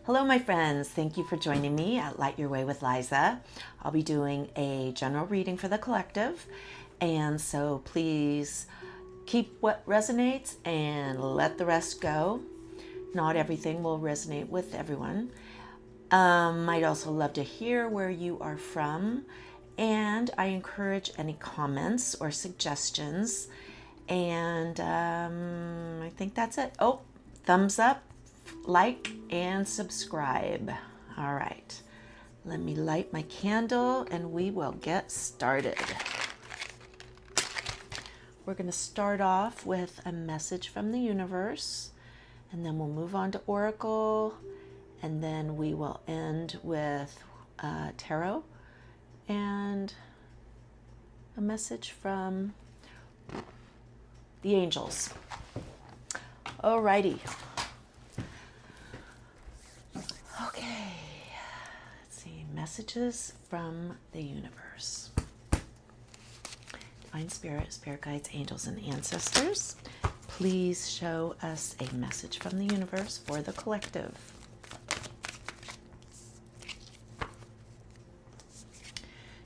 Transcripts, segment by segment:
Hello, my friends. Thank you for joining me at Light Your Way with Liza. I'll be doing a general reading for the collective, and so please keep what resonates and let the rest go. Not everything will resonate with everyone. I'd also love to hear where you are from, and I encourage any comments or suggestions. And I think that's it. Oh, thumbs up, like, and subscribe. All right, let me light my candle and we will get started. We're going to start off with a message from the universe, and then we'll move on to Oracle, and then we will end with Tarot and a message from the angels. Alrighty. Okay. Let's see. Messages from the universe. Divine Spirit, Spirit Guides, Angels, and Ancestors, please show us a message from the universe for the collective.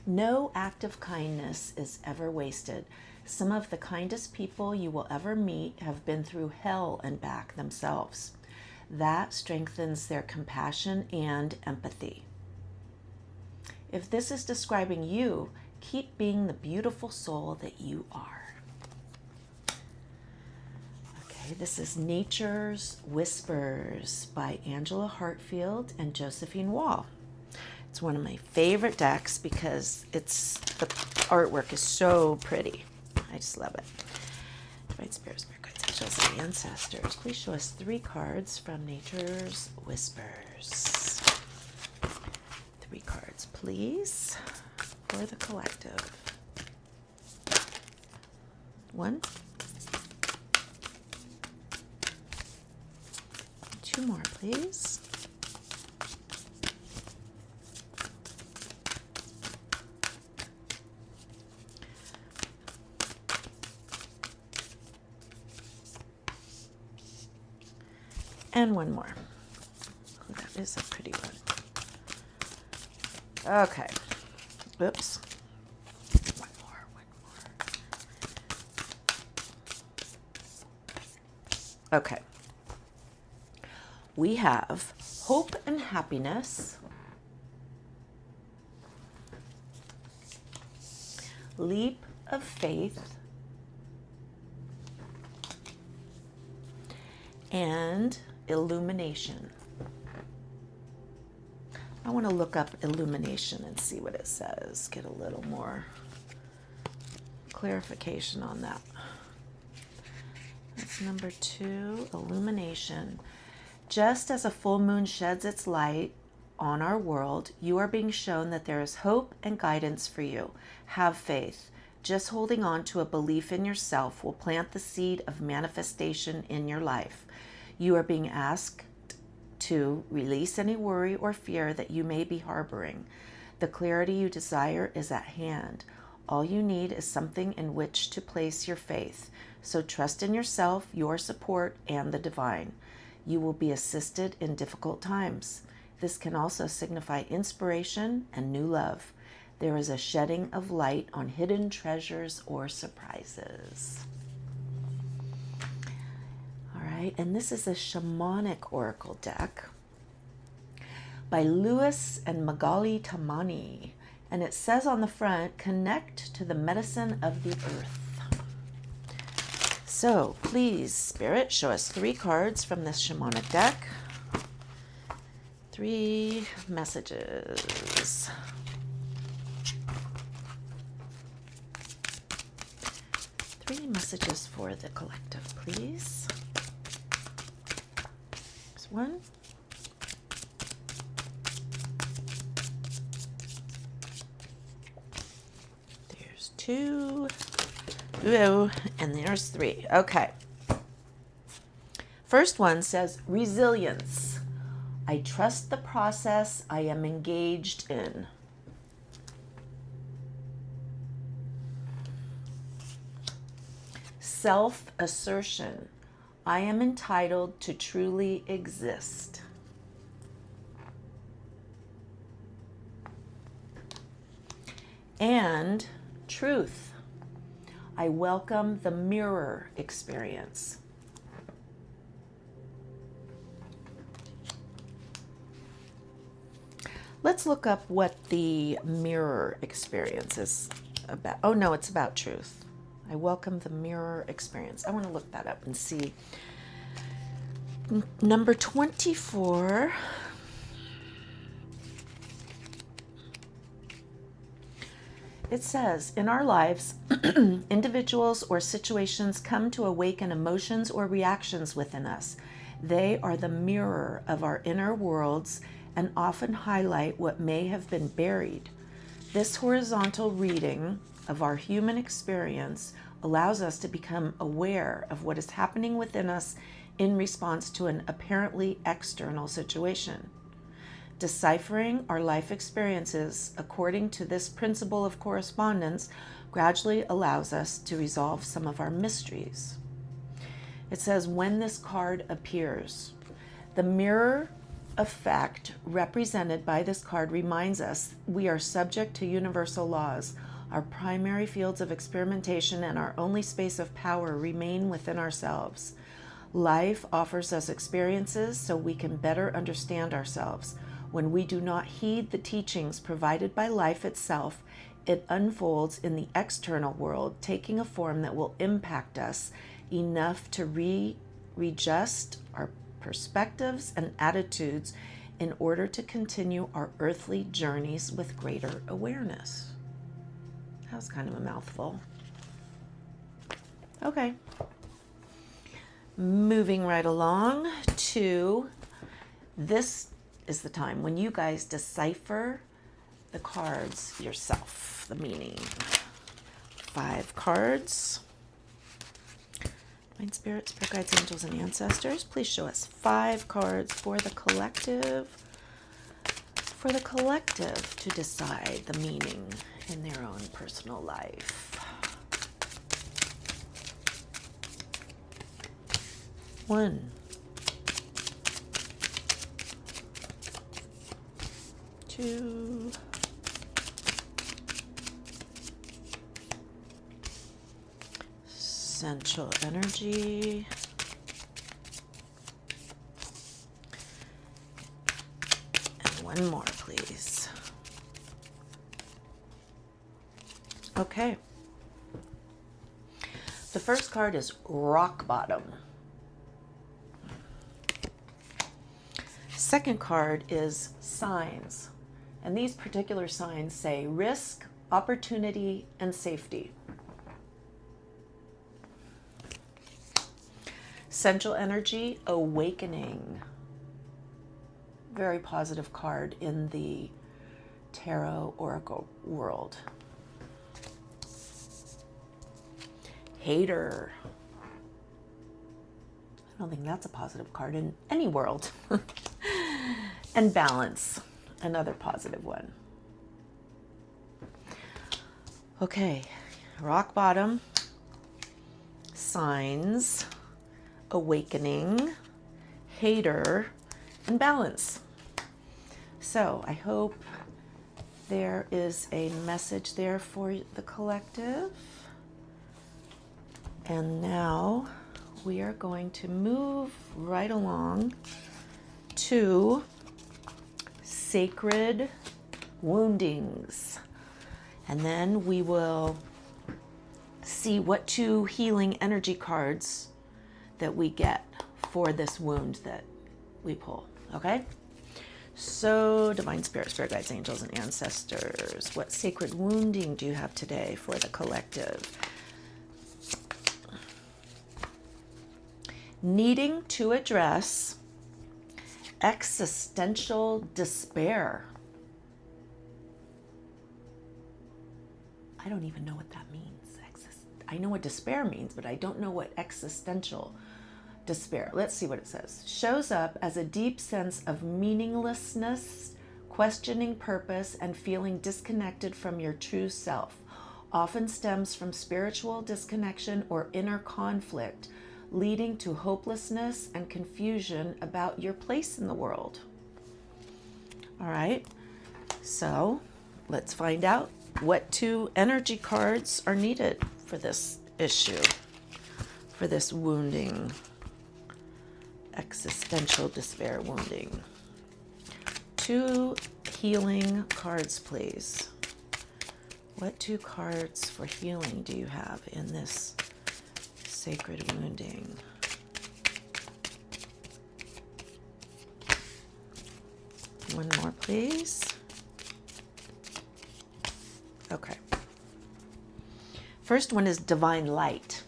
No act of kindness is ever wasted. Some of the kindest people you will ever meet have been through hell and back themselves. That strengthens their compassion and empathy. If this is describing you, keep being the beautiful soul that you are. Okay, this is Nature's Whispers by Angela Hartfield and Josephine Wall. It's one of my favorite decks because the artwork is so pretty. I just love it. Divine Spirit, Spirit Guides, Angels, and Ancestors, please show us 3 cards from Nature's Whispers. 3 cards, please, for the collective. 1, 2 more, please. And 1 more. Oh, that is a pretty one. Okay. Oops. One more. Okay. We have hope and happiness, leap of faith, and illumination. I want to look up illumination and see what it says, get a little more clarification on that. That's number 2, illumination. Just as a full moon sheds its light on our world, you are being shown that there is hope and guidance for you. Have faith. Just holding on to a belief in yourself will plant the seed of manifestation in your life. You are being asked to release any worry or fear that you may be harboring. The clarity you desire is at hand. All you need is something in which to place your faith. So trust in yourself, your support, and the divine. You will be assisted in difficult times. This can also signify inspiration and new love. There is a shedding of light on hidden treasures or surprises. All right, and this is a shamanic oracle deck by Lewis and Magali Tamani. And it says on the front, connect to the medicine of the earth. So please, Spirit, show us 3 cards from this shamanic deck. 3 messages. 3 messages for the collective, please. There's 1. There's 2. Ooh, and there's 3. Okay. First one says resilience. I trust the process I am engaged in. Self-assertion. I am entitled to truly exist. and truth. I welcome the mirror experience. Let's look up what the mirror experience is about. Oh no, it's about truth. I welcome the mirror experience. I want to look that up and see. Number 24. It says, in our lives, individuals or situations come to awaken emotions or reactions within us. They are the mirror of our inner worlds and often highlight what may have been buried. This horizontal reading of our human experience allows us to become aware of what is happening within us in response to an apparently external situation. Deciphering our life experiences according to this principle of correspondence gradually allows us to resolve some of our mysteries. It says, when this card appears, the mirror effect represented by this card reminds us we are subject to universal laws. Our primary fields of experimentation and our only space of power remain within ourselves. Life offers us experiences so we can better understand ourselves. When we do not heed the teachings provided by life itself, it unfolds in the external world, taking a form that will impact us enough to readjust our perspectives and attitudes in order to continue our earthly journeys with greater awareness. That was kind of a mouthful. Okay. Moving right along to this is the time when you guys decipher the cards yourself, the meaning. 5 cards. Divine Spirits, Spirit Guides, Angels, and Ancestors, please show us 5 cards for the collective. For the collective to decide the meaning in their own personal life. 1, 2, 'Essential Energy, and 1 more, please. Okay. The first card is Rock Bottom. Second card is Signs. And these particular signs say risk, opportunity, and safety. Essential Energy, Awakening. Very positive card in the Tarot Oracle world. Hater. I don't think that's a positive card in any world. And Balance, another positive one. Okay, Rock Bottom, Signs, Awakening, Hater, and Balance. So I hope there is a message there for the collective. And now we are going to move right along to Sacred Woundings. And then we will see what 2 healing energy cards that we get for this wound that we pull. Okay? So, Divine Spirit, Spirit Guides, Angels, and Ancestors, what sacred wounding do you have today for the collective? Needing to address existential despair. I don't even know what that means. I know what despair means, but I don't know what existential despair. Let's see what it says. Shows up as a deep sense of meaninglessness, questioning purpose, and feeling disconnected from your true self. Often stems from spiritual disconnection or inner conflict, leading to hopelessness and confusion about your place in the world. All right, so let's find out what two energy cards are needed for this issue, for this wounding, existential despair wounding. Two healing cards, please. What two cards for healing do you have in this sacred wounding? One more, please. Okay. First one is divine light.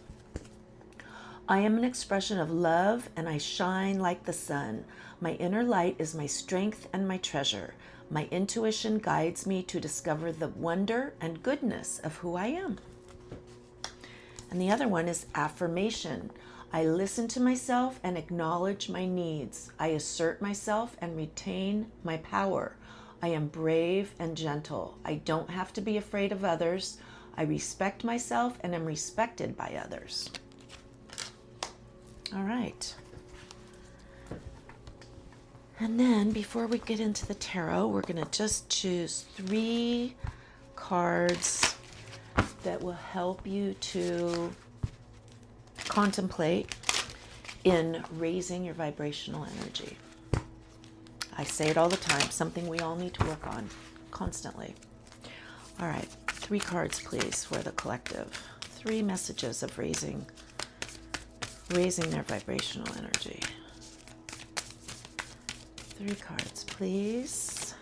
I am an expression of love and I shine like the sun. My inner light is my strength and my treasure. My intuition guides me to discover the wonder and goodness of who I am. And the other one is affirmation. I listen to myself and acknowledge my needs. I assert myself and retain my power. I am brave and gentle. I don't have to be afraid of others. I respect myself and am respected by others. All right. And then before we get into the tarot, we're going to just choose 3 cards that will help you to contemplate in raising your vibrational energy. I say it all the time, something we all need to work on constantly. All right, 3 cards, please, for the collective. 3 messages of raising their vibrational energy. 3 cards, please.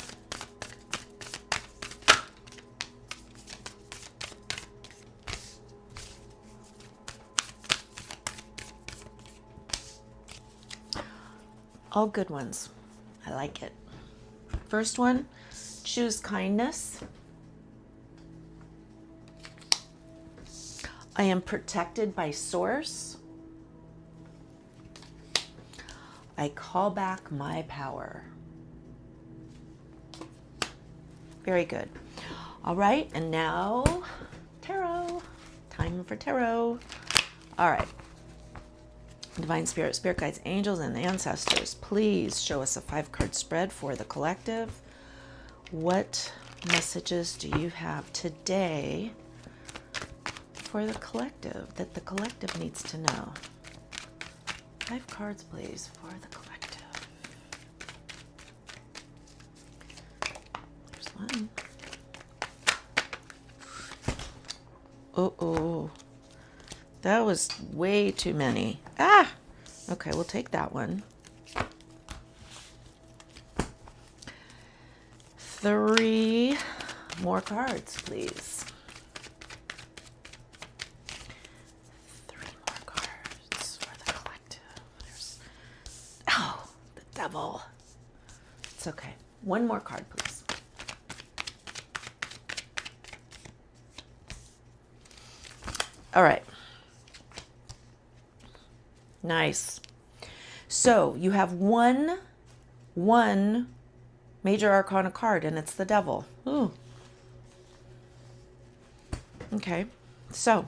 All good ones. I like it. First one, choose kindness. I am protected by Source. I call back my power. Very good. All right, and now tarot. Time for tarot. All right. Divine Spirit, Spirit Guides, Angels, and Ancestors, please show us a 5-card spread for the collective. What messages do you have today for the collective that the collective needs to know? 5 cards, please, for the collective. There's one. Uh-oh. That was way too many. Ah! Okay, we'll take that one. 3 more cards, please. 3 more cards for the collective. The devil. It's okay. 1 more card, please. All right. Nice. So you have one major arcana card, and it's the devil. Ooh. Okay. So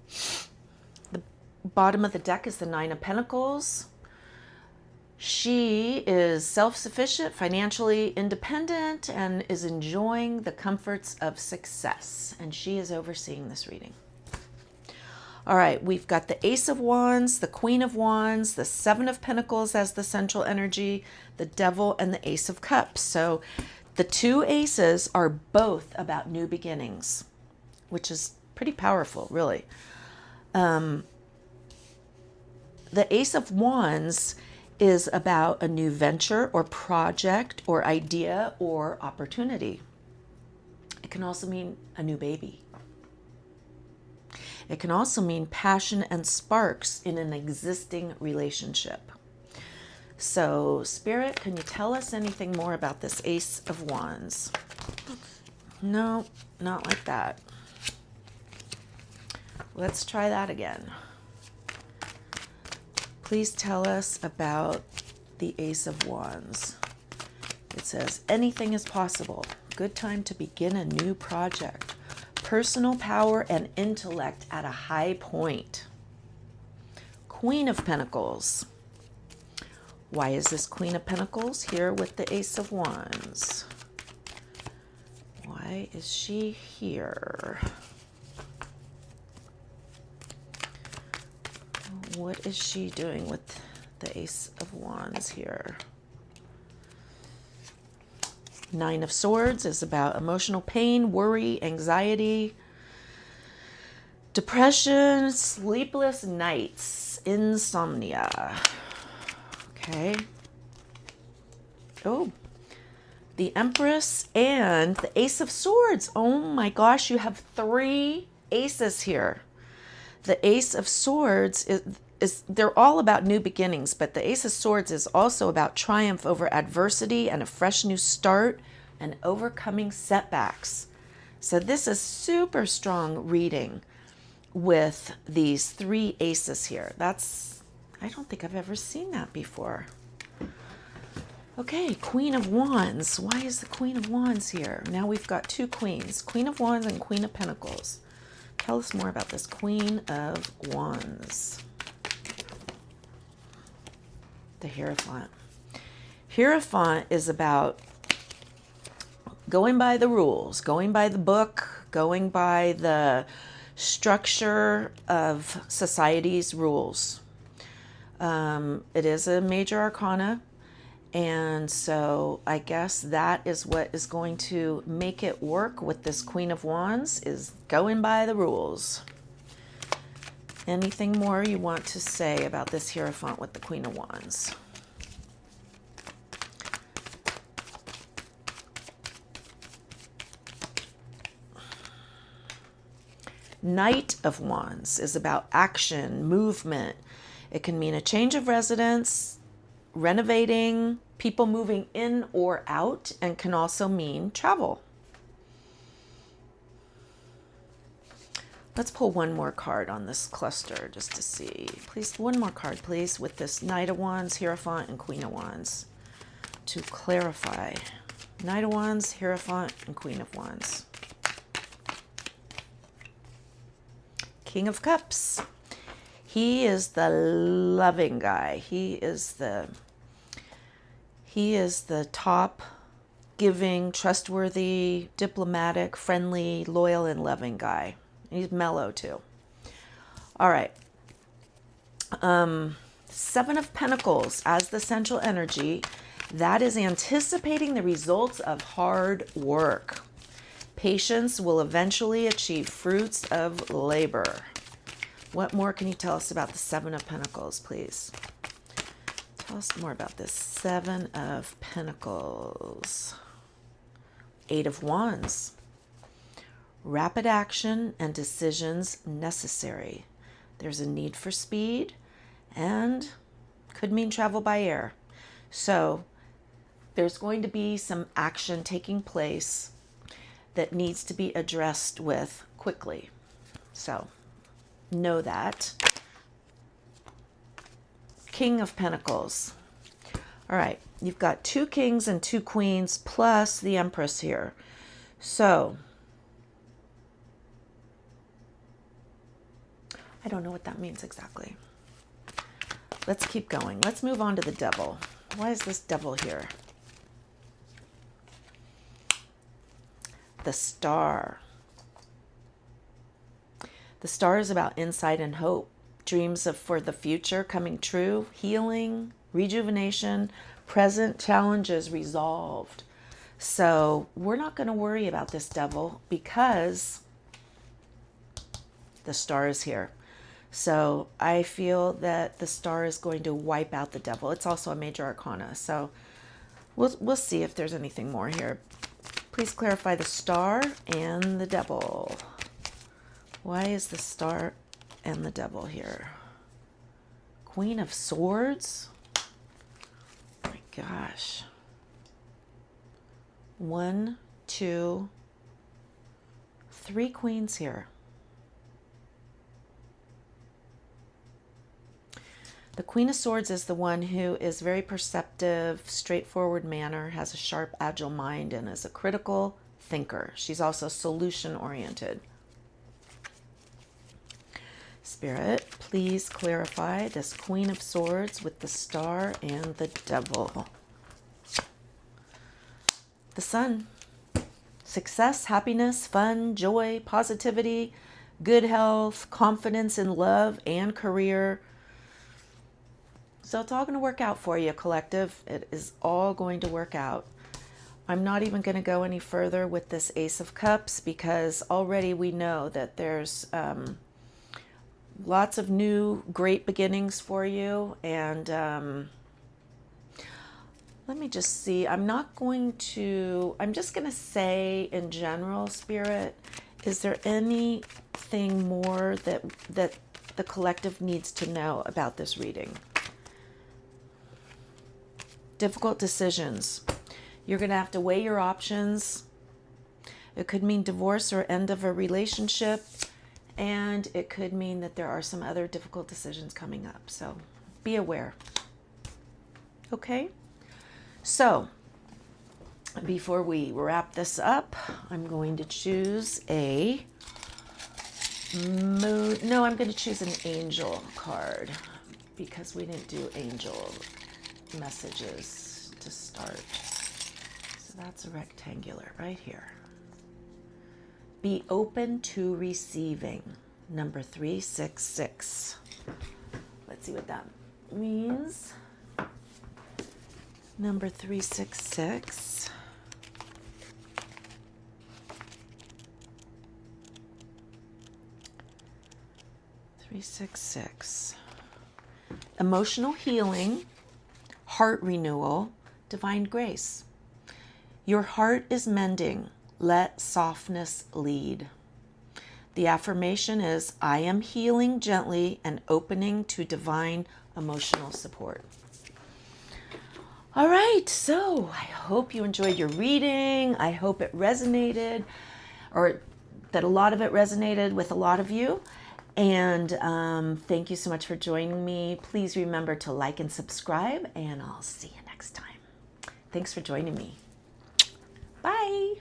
the bottom of the deck is the 9 of Pentacles. She is self-sufficient, financially independent, and is enjoying the comforts of success. And she is overseeing this reading. All right, we've got the Ace of Wands, the Queen of Wands, the 7 of Pentacles as the central energy, the Devil, and the Ace of Cups. So the 2 aces are both about new beginnings, which is pretty powerful, really. The Ace of Wands is about a new venture or project or idea or opportunity. It can also mean a new baby. It can also mean passion and sparks in an existing relationship. So, Spirit, can you tell us anything more about this Ace of Wands? No, not like that. Let's try that again. Please tell us about the Ace of Wands. It says, anything is possible. Good time to begin a new project. Personal power and intellect at a high point. Queen of Pentacles. Why is this Queen of Pentacles here with the Ace of Wands? Why Why is she here? What is she doing with the Ace of Wands here? Nine of Swords is about emotional pain, worry, anxiety, depression, sleepless nights, insomnia. Okay. Oh, the Empress and the Ace of Swords. Oh my gosh, you have 3 aces here. The Ace of Swords is they're all about new beginnings, but the Ace of Swords is also about triumph over adversity and a fresh new start and overcoming setbacks. So this is super strong reading with these 3 aces here. I don't think I've ever seen that before. Okay, Queen of Wands. Why is the Queen of Wands here? Now we've got 2 queens, Queen of Wands and Queen of Pentacles. Tell us more about this Queen of Wands. The Hierophant. Hierophant is about going by the rules, going by the book, going by the structure of society's rules. It is a major arcana, and so I guess that is what is going to make it work with this Queen of Wands, is going by the rules. Anything more you want to say about this Hierophant with the Queen of Wands? Knight of Wands is about action, movement. It can mean a change of residence, renovating, people moving in or out, and can also mean travel. Let's pull one more card on this cluster just to see. Please, one more card, please, with this Knight of Wands, Hierophant, and Queen of Wands to clarify. Knight of Wands, Hierophant, and Queen of Wands. King of Cups. He is the loving guy. He is the top, giving, trustworthy, diplomatic, friendly, loyal, and loving guy. He's mellow too. All right. 7 of Pentacles as the central energy. That is anticipating the results of hard work. Patience will eventually achieve fruits of labor. What more can you tell us about the 7 of Pentacles, please? Tell us more about this 7 of Pentacles. 8 of Wands. Rapid action and decisions necessary. There's a need for speed and could mean travel by air. So there's going to be some action taking place that needs to be addressed with quickly. So know that. King of Pentacles. All right, you've got 2 kings and 2 queens plus the Empress here. So I don't know what that means exactly. Let's keep going. Let's move on to the Devil. Why is this Devil here? The Star. The Star is about insight and hope, dreams for the future coming true, healing, rejuvenation, present challenges resolved. So we're not going to worry about this Devil because the Star is here. So I feel that the Star is going to wipe out the Devil. It's also a major arcana. So we'll see if there's anything more here. Please clarify the Star and the Devil. Why is the Star and the Devil here? Queen of Swords? Oh my gosh. 1, 2, 3 queens here. The Queen of Swords is the one who is very perceptive, straightforward manner, has a sharp, agile mind, and is a critical thinker. She's also solution-oriented. Spirit, please clarify this Queen of Swords with the Star and the Devil. The Sun. success, happiness, fun, joy, positivity, good health, confidence in love and career. So it's all going to work out for you, collective. It is all going to work out. I'm not even going to go any further with this Ace of Cups because already we know that there's lots of new great beginnings for you. And let me just see. I'm just going to say in general, Spirit, is there anything more that the collective needs to know about this reading? Difficult decisions. You're going to have to weigh your options. It could mean divorce or end of a relationship. And it could mean that there are some other difficult decisions coming up. So be aware. Okay? So before we wrap this up, I'm going to choose a moon. No, I'm going to choose an angel card because we didn't do angel messages to start. So that's a rectangular right here. Be open to receiving. Number 366. Let's see what that means. Number 366. Emotional healing, heart renewal, divine grace. Your heart is mending. Let softness lead. The affirmation is, I am healing gently and opening to divine emotional support. All right, so I hope you enjoyed your reading. I hope it resonated, or that a lot of it resonated with a lot of you. And thank you so much for joining me. Please remember to like and subscribe, and I'll see you next time. Thanks for joining me. Bye.